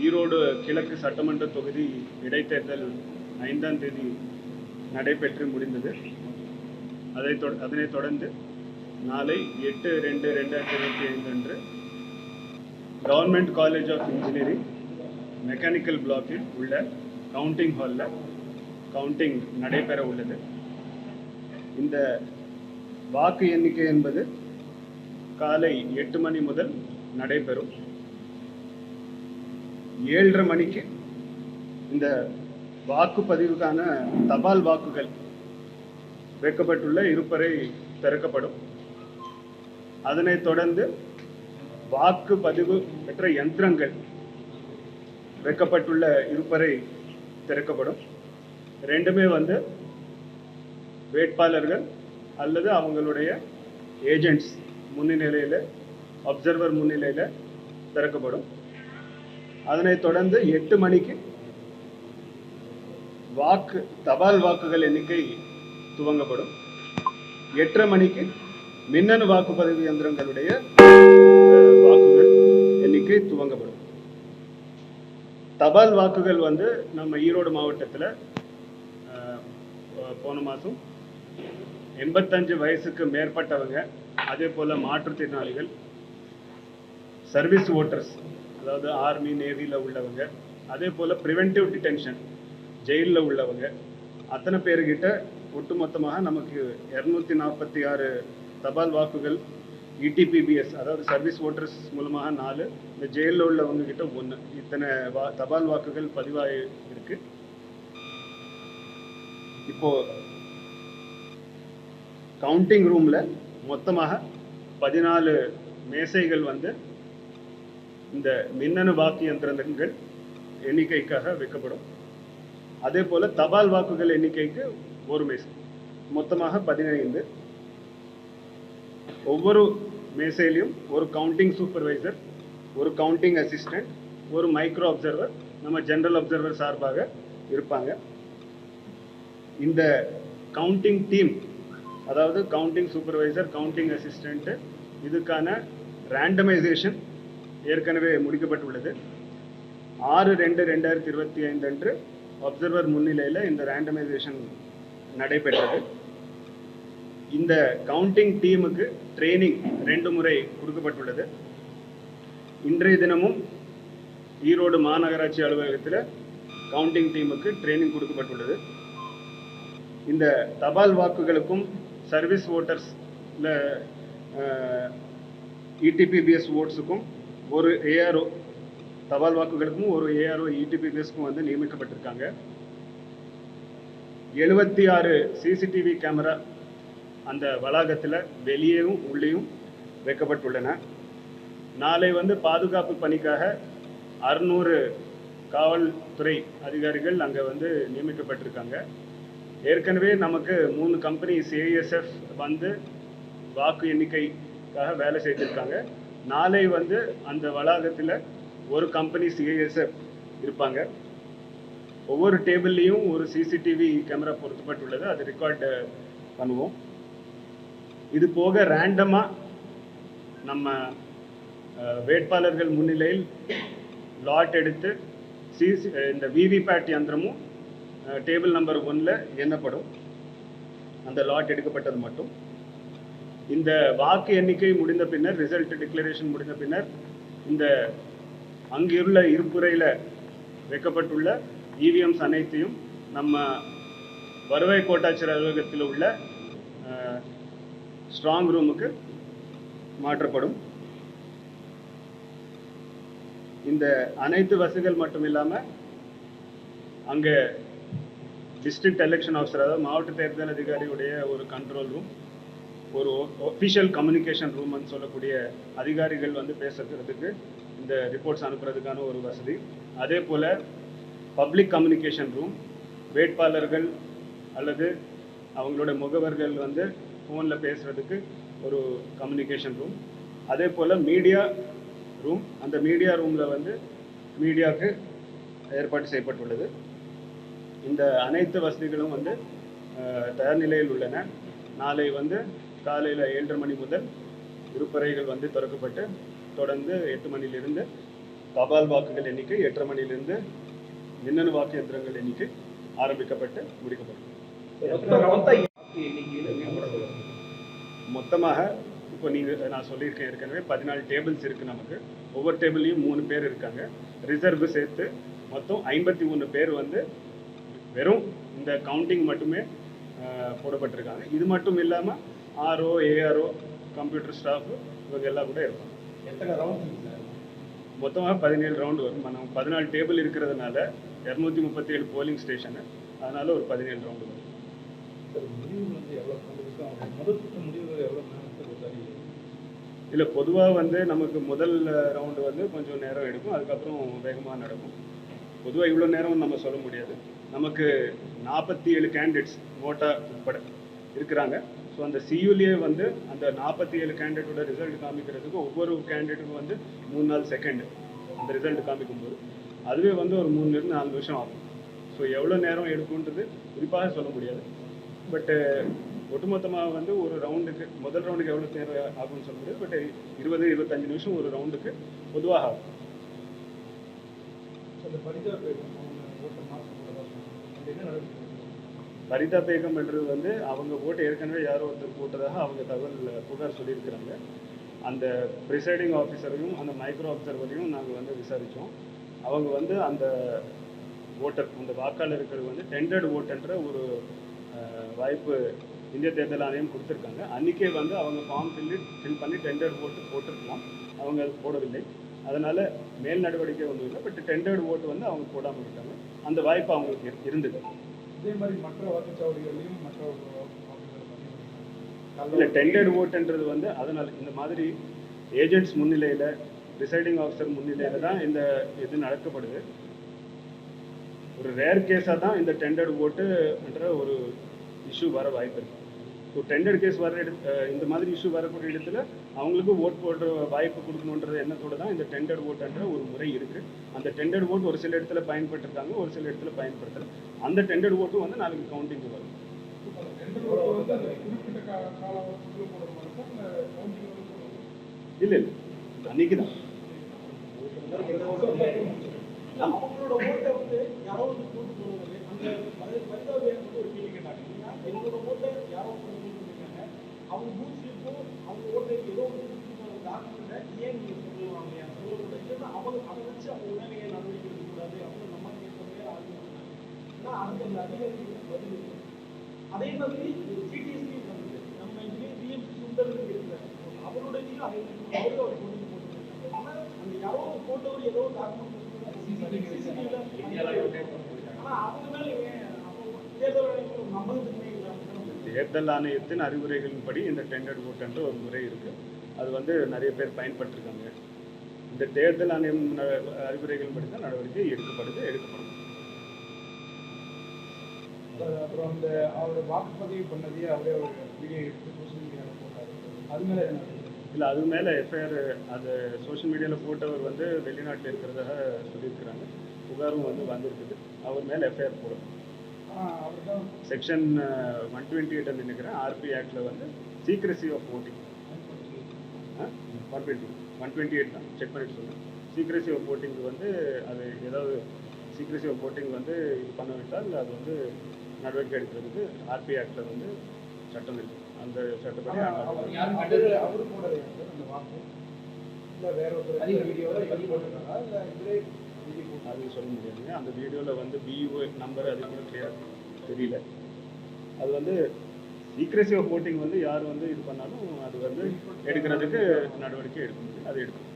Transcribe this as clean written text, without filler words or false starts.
ஈரோடு கிழக்கு சட்டமன்ற தொகுதி இடைத்தேர்தல் 5ஆம் தேதி நடைபெற்று முடிந்தது. அதனைத் தொடர்ந்து நாளை 8/2/2025 அன்று government college of engineering mechanical பிளாக்கில் உள்ள கவுண்டிங் ஹாலில் கவுண்டிங் நடைபெற உள்ளது. இந்த வாக்கு எண்ணிக்கை என்பது காலை 8 மணி முதல் நடைபெறும். 7:30 மணிக்கு இந்த வாக்குப்பதிவுக்கான தபால் வாக்குகள் வைக்கப்பட்டுள்ள இருப்பறை திறக்கப்படும். அதனைத் தொடர்ந்து வாக்குப்பதிவு பெற்ற யந்திரங்கள் வைக்கப்பட்டுள்ள இருப்பறை திறக்கப்படும். ரெண்டுமே வேட்பாளர்கள் அல்லது அவங்களுடைய ஏஜென்ட்ஸ் முன்னிலையில், அப்சர்வர் முன்னிலையில் திறக்கப்படும். அதனைத் தொடர்ந்து 8 மணிக்கு தபால் வாக்குகள் எண்ணிக்கை துவங்கப்படும். 8:30 மணிக்கு மின்னணு வாக்குப்பதிவு இயந்திரங்களுடைய வாக்குகள் எண்ணிக்கை துவங்கப்படும். தபால் வாக்குகள் நம்ம ஈரோடு மாவட்டத்தில் போன மாதம் 85 வயசுக்கு மேற்பட்டவங்க, அதே போல் மாற்றுத்திறனாளிகள், சர்வீஸ் ஓட்டர்ஸ், அதாவது ஆர்மி நேவியில் உள்ளவங்க, அதே போல் ப்ரிவென்டிவ் டிடென்ஷன் ஜெயிலில் உள்ளவங்க, அத்தனை பேர்கிட்ட ஒட்டுமொத்தமாக நமக்கு 246 தபால் வாக்குகள் இடிபிபிஎஸ், அதாவது சர்வீஸ் ஓட்டர்ஸ் மூலமாக 4, இந்த ஜெயிலில் உள்ளவங்க கிட்ட 1, இத்தனை தபால் வாக்குகள் பதிவாகி இருக்கு. இப்போ கவுண்டிங் ரூம்ல மொத்தமாக 14 மேசைகள் இந்த மின்னணு வாக்கு இயந்திரங்கள் எண்ணிக்கைக்காக வைக்கப்படும். அதே போல தபால் வாக்குகள் எண்ணிக்கைக்கு ஒரு மேசை, மொத்தமாக 15. ஒவ்வொரு மேசையிலையும் ஒரு கவுண்டிங் சூப்பர்வைசர், ஒரு கவுண்டிங் அசிஸ்டன்ட், ஒரு மைக்ரோ அப்சர்வர், நம்ம ஜெனரல் அப்சர்வர் சார்பாக இருப்பாங்க. இந்த கவுண்டிங் டீம், அதாவது கவுண்டிங் சூப்பர்வைசர், கவுண்டிங் அசிஸ்டன்ட், இதுக்கான ரேண்டமைசேஷன் ஏற்கனவே முடிக்கப்பட்டுள்ளது. 6/2/2025 அன்று அப்சர்வர் முன்னிலையில் இந்த ரேண்டமைசேஷன் நடைபெற்றது. இந்த கவுண்டிங் டீமுக்கு ட்ரைனிங் 2 முறை கொடுக்கப்பட்டுள்ளது. இன்றைய தினமும் ஈரோடு மாநகராட்சி அலுவலகத்தில் கவுண்டிங் டீமுக்கு ட்ரைனிங் கொடுக்கப்பட்டுள்ளது. இந்த தபால் வாக்குகளுக்கும் சர்வீஸ் ஓட்டர்ஸ்ல இடிபிபிஎஸ் ஓட்ஸுக்கும் ஒரு ஏஆர்ஓ, தபால் வாக்குகளுக்கும் ஒரு ஏஆர்ஓ இடிபிபிஎஸ்க்கும் நியமிக்கப்பட்டிருக்காங்க. 76 சிசிடிவி கேமரா அந்த வளாகத்தில் வெளியேயும் உள்ளேயும் வைக்கப்பட்டுள்ளன. நாளை பாதுகாப்பு பணிக்காக 600 காவல்துறை அதிகாரிகள் அங்கே நியமிக்கப்பட்டிருக்காங்க. ஏற்கனவே நமக்கு 3 கம்பெனி சிஐஎஸ்எஃப் வாக்கு எண்ணிக்கைக்காக வேலை செய்திருக்காங்க. நாளை அந்த வளாகத்தில் ஒரு கம்பெனி சிஐஎஸ்எஃப் இருப்பாங்க. ஒவ்வொரு டேபிள்லையும் ஒரு சிசிடிவி கேமரா பொருத்தப்பட்டுள்ளது, அது ரெக்கார்டு பண்ணுவோம். இது போக ரேண்டமாக நம்ம வேட்பாளர்கள் முன்னிலையில் லாட் எடுத்து இந்த விவிபேட் யந்திரமும் டேபிள் நம்பர் 1ல் எண்ணப்படும். அந்த லாட் எடுக்கப்பட்டது மட்டும். இந்த வாக்கு எண்ணிக்கை முடிந்த பின்னர், ரிசல்ட் டிக்ளரேஷன் முடிந்த பின்னர், இந்த அங்குள்ள இருப்புறையில் வைக்கப்பட்டுள்ள இவிஎம்ஸ் அனைத்தையும் நம்ம வருவாய் கோட்டாட்சியர் அலுவலகத்தில் உள்ள ஸ்ட்ராங் ரூமுக்கு மாற்றப்படும். இந்த அனைத்து வசதிகள் மட்டும் இல்லாமல் அங்கே டிஸ்ட்ரிக்ட் எலெக்ஷன் ஆஃபீஸர், அதாவது மாவட்ட தேர்தல் அதிகாரியுடைய ஒரு கண்ட்ரோல் ரூம், ஒரு ஒஃபிஷியல் கம்யூனிகேஷன் ரூம்னு சொல்லக்கூடிய அதிகாரிகள் பேசுறதுக்கு, இந்த ரிப்போர்ட்ஸ் அனுப்புறதுக்கான ஒரு வசதி. அதே போல் பப்ளிக் கம்யூனிகேஷன் ரூம், வேட்பாளர்கள் அல்லது அவங்களோட முகவர்கள் ஃபோனில் பேசுகிறதுக்கு ஒரு கம்யூனிகேஷன் ரூம். அதே போல் மீடியா ரூம், அந்த மீடியா ரூமில் மீடியாவுக்கு ஏற்பாடு செய்யப்பட்டுள்ளது. இந்த அனைத்து வசதிகளும் தயார் நிலையில் உள்ளன. நாளை காலையில் 7:30 மணி முதல் இருப்பறைகள் திறக்கப்பட்டு தொடர்ந்து 8 மணியிலிருந்து தபால் வாக்குகள் எண்ணிக்கை 8:30 மணியிலிருந்து மின்னணு வாக்கு எந்திரங்கள் எண்ணிக்கை ஆரம்பிக்கப்பட்டு முடிக்கப்படும். மொத்தமாக இப்போ நான் சொல்லியிருக்கேன் ஏற்கனவே 14 டேபிள்ஸ் இருக்கு நமக்கு. ஒவ்வொரு டேபிள்லையும் 3 பேர் இருக்காங்க. ரிசர்வ் சேர்த்து மொத்தம் 53 பேர் வந்து வெறும் இந்த கவுண்டிங் மட்டுமே போடப்பட்டிருக்காங்க. இது மட்டும் இல்லாமல் ஆர்ஓ, ஏஆர்ஓ, கம்ப்யூட்டர் ஸ்டாஃப் இவங்க எல்லாம் கூட இருப்பாங்க. எத்தனை ரவுண்ட் சார்? மொத்தமாக 17 ரவுண்டு வரும். நம்ம 14 டேபிள் இருக்கிறதுனால 237 போலிங் ஸ்டேஷனு, அதனால ஒரு 17 ரவுண்டு வரும். சார் முடிவு வந்து எவ்வளோ முதல் முடிவுகள் எவ்வளோ சரி? இல்லை, பொதுவாக வந்து நமக்கு முதல் ரவுண்டு வந்து கொஞ்சம் நேரம் எடுக்கும், அதுக்கப்புறம் வேகமாக நடக்கும். பொதுவாக இவ்வளோ நேரம் நம்ம சொல்ல முடியாது. நமக்கு 47 கேண்டிடேட்ஸ் நோட்டா உட்பட இருக்கிறாங்க. ஸோ அந்த சியூலேயே வந்து அந்த 47 கேண்டிடேட்டோட ரிசல்ட் காமிக்கிறதுக்கு ஒவ்வொரு கேண்டிடேட்டுக்கும் வந்து 3 நாள் செகண்ட் அந்த ரிசல்ட் காமிக்கும்போது அதுவே வந்து ஒரு 3 4 நிமிஷம் ஆகும். ஸோ எவ்வளோ நேரம் எடுக்கும்ன்றது குறிப்பாக சொல்ல முடியாது. பட்டு ஒட்டுமொத்தமாக வந்து ஒரு ரவுண்டுக்கு முதல் ரவுண்டுக்கு எவ்வளோ நேரம் ஆகும்னு சொல்ல முடியாது. பட் 20-25 நிமிஷம் ஒரு ரவுண்டுக்கு பொதுவாக ஆகும். பரிதா பேகம் என்றது வந்து அவங்க ஓட்டு ஏற்கனவே யாரோ ஒருத்தர் போட்டதாக அவங்க தகவல் புகார் சொல்லியிருக்கிறாங்க. அந்த ப்ரிசைடிங் ஆஃபீஸரையும் அந்த மைக்ரோ அப்சர்வரையும் நாங்கள் வந்து விசாரித்தோம். அவங்க வந்து அந்த ஓட்டர், அந்த வாக்காளருக்கு வந்து டெண்டர்டு ஓட்டுன்ற ஒரு வாய்ப்பு இந்திய தேர்தல் ஆணையம் கொடுத்துருக்காங்க. அன்றைக்கே வந்து அவங்க ஃபார்ம் ஃபில் பண்ணி டெண்டர்டு ஓட்டு போட்டிருக்கலாம். அவங்க அது போடவில்லை. அதனால் மேல் நடவடிக்கை ஒன்றும் இல்லை. பட் டெண்டர்டு ஓட்டு வந்து அவங்க போடாமல் இருக்காங்க. அந்த வாய்ப்பு அவங்களுக்கு இருந்தது. இதே மாதிரி மற்ற வாக்குச்சாவடிகளையும் இல்லை, டெண்டர்டு ஓட்டுன்றது வந்து அதனால் இந்த மாதிரி ஏஜென்ட்ஸ் முன்னிலையில், ப்ரிசைடிங் ஆஃபீஸர் முன்னிலையில் தான் இந்த இது நடக்கப்படுது. ஒரு ரேர் கேஸாக தான் இந்த டெண்டர்டு ஓட்டுன்ற ஒரு இஷ்யூ வர வாய்ப்பு இருக்குது. ஸோ டெண்டர்டு கேஸ் வர இந்த மாதிரி இஷ்யூ வரக்கூடிய இடத்துல அவங்களுக்கு ஓட் போடுற வாய்ப்பு கொடுக்கணுன்றது எண்ணத்தோடு தான் இந்த டெண்டர்டு ஓட்டுன்ற ஒரு முறை இருக்குது. அந்த டெண்டர்டு ஓட்டு ஒரு சில இடத்துல பயன்படுத்திருக்காங்க, ஒரு சில இடத்துல பயன்படுத்தலை. அந்த டெண்டர்டு ஓட்டும் வந்து நாளைக்கு கவுண்டிங் வரும். இல்லை இல்லை, அன்னைக்கு தான். அவங்களோட ஓட்டை வந்து யாரோ வந்து போட்டு போடுறது அந்த பரிதாபம் ஒரு கேள்வி கேட்டாங்க. எங்களோட ஓட்டை யாரோ போட்டுருக்காங்க, அவங்க பூத் ஸ்லிப்பும் அவங்க ஓட்டை ஏதோ ஒரு டாக்குமெண்ட்டை ஏன் நீங்கள் சொல்லுவாங்க சொல்லக்கூடாது, அவங்க அதை வச்சு அவங்க உடனே ஏன் நடவடிக்கை எடுக்கக்கூடாது அப்படின்னு நம்ம கேட்கவே ஆரம்பிச்சாங்க. அதுக்கு அந்த அதிகாரிகளுக்கு பதில் இருக்கு. அதே மாதிரி ஜிடிஎஸ்பி வந்து நம்ம இதுவே பிஎம்சி சுந்தர் இருக்கிறார், அவரோட அவரும் அவர் கொண்டு போட்டுருக்காங்க. ஆனால் அந்த யாரோ போட்டவர் ஏதோ டாக்குமெண்ட் தேர்தல் ஆணையத்தின் அறிவுரைகளின்படி இந்த டெண்டர்டு ஓட்டுன்ற ஒரு முறை இருக்கு. அது வந்து நிறைய பேர் பயன்படுத்திருக்காங்க. இந்த தேர்தல் ஆணையம் அறிவுரைகளின்படி தான் நடவடிக்கை எடுக்கப்படும். அப்புறம் அந்த அவரோட வாக்குப்பதிவு பண்ணதையே அவரே ஒரு வீடியோ எடுத்து சோஷியல் மீடியாவில் போட்டார். அது மேலே இல்லை, அது மேலே எஃப்ஐஆர் அது சோஷியல் மீடியாவில் போட்டவர் வந்து வெளிநாட்டில் இருக்கிறதாக சொல்லியிருக்கிறாங்க. புகாரும் வந்து வந்திருக்குது. அவர் மேலே எஃப்ஐஆர் போடும். செக்ஷன் 128 நினைக்கிறேன் ஆர்பி ஆக்டில் வந்து சீக்ரெசி ஆஃப் ஓட்டிங் 128 தான், செக் பண்ணிட்டு சொல்லுங்கள். சீக்ரெசி ஆஃப் ஓட்டிங் வந்து அது ஏதாவது சீக்ரெசி ஆஃப் ஓட்டிங் வந்து இது பண்ணவிட்டால் அது வந்து நடவடிக்கை எடுக்கிறதுக்கு ஆர்பி ஆக்டில் வந்து சட்டம் இருக்குது. அந்த சட்டப்படி அது சொல்ல முடியாதுங்க. அந்த வீடியோவில் வந்து பிஇஓ நம்பர் அது கூட கிளியர் தெரியல. அது வந்து சீக்ரெசி ஆஃப் ஓட்டிங் வந்து யார் வந்து இது பண்ணாலும் அது வந்து எடுக்கிறதுக்கு நடவடிக்கை எடுக்க முடியும். அது எடுக்கும்.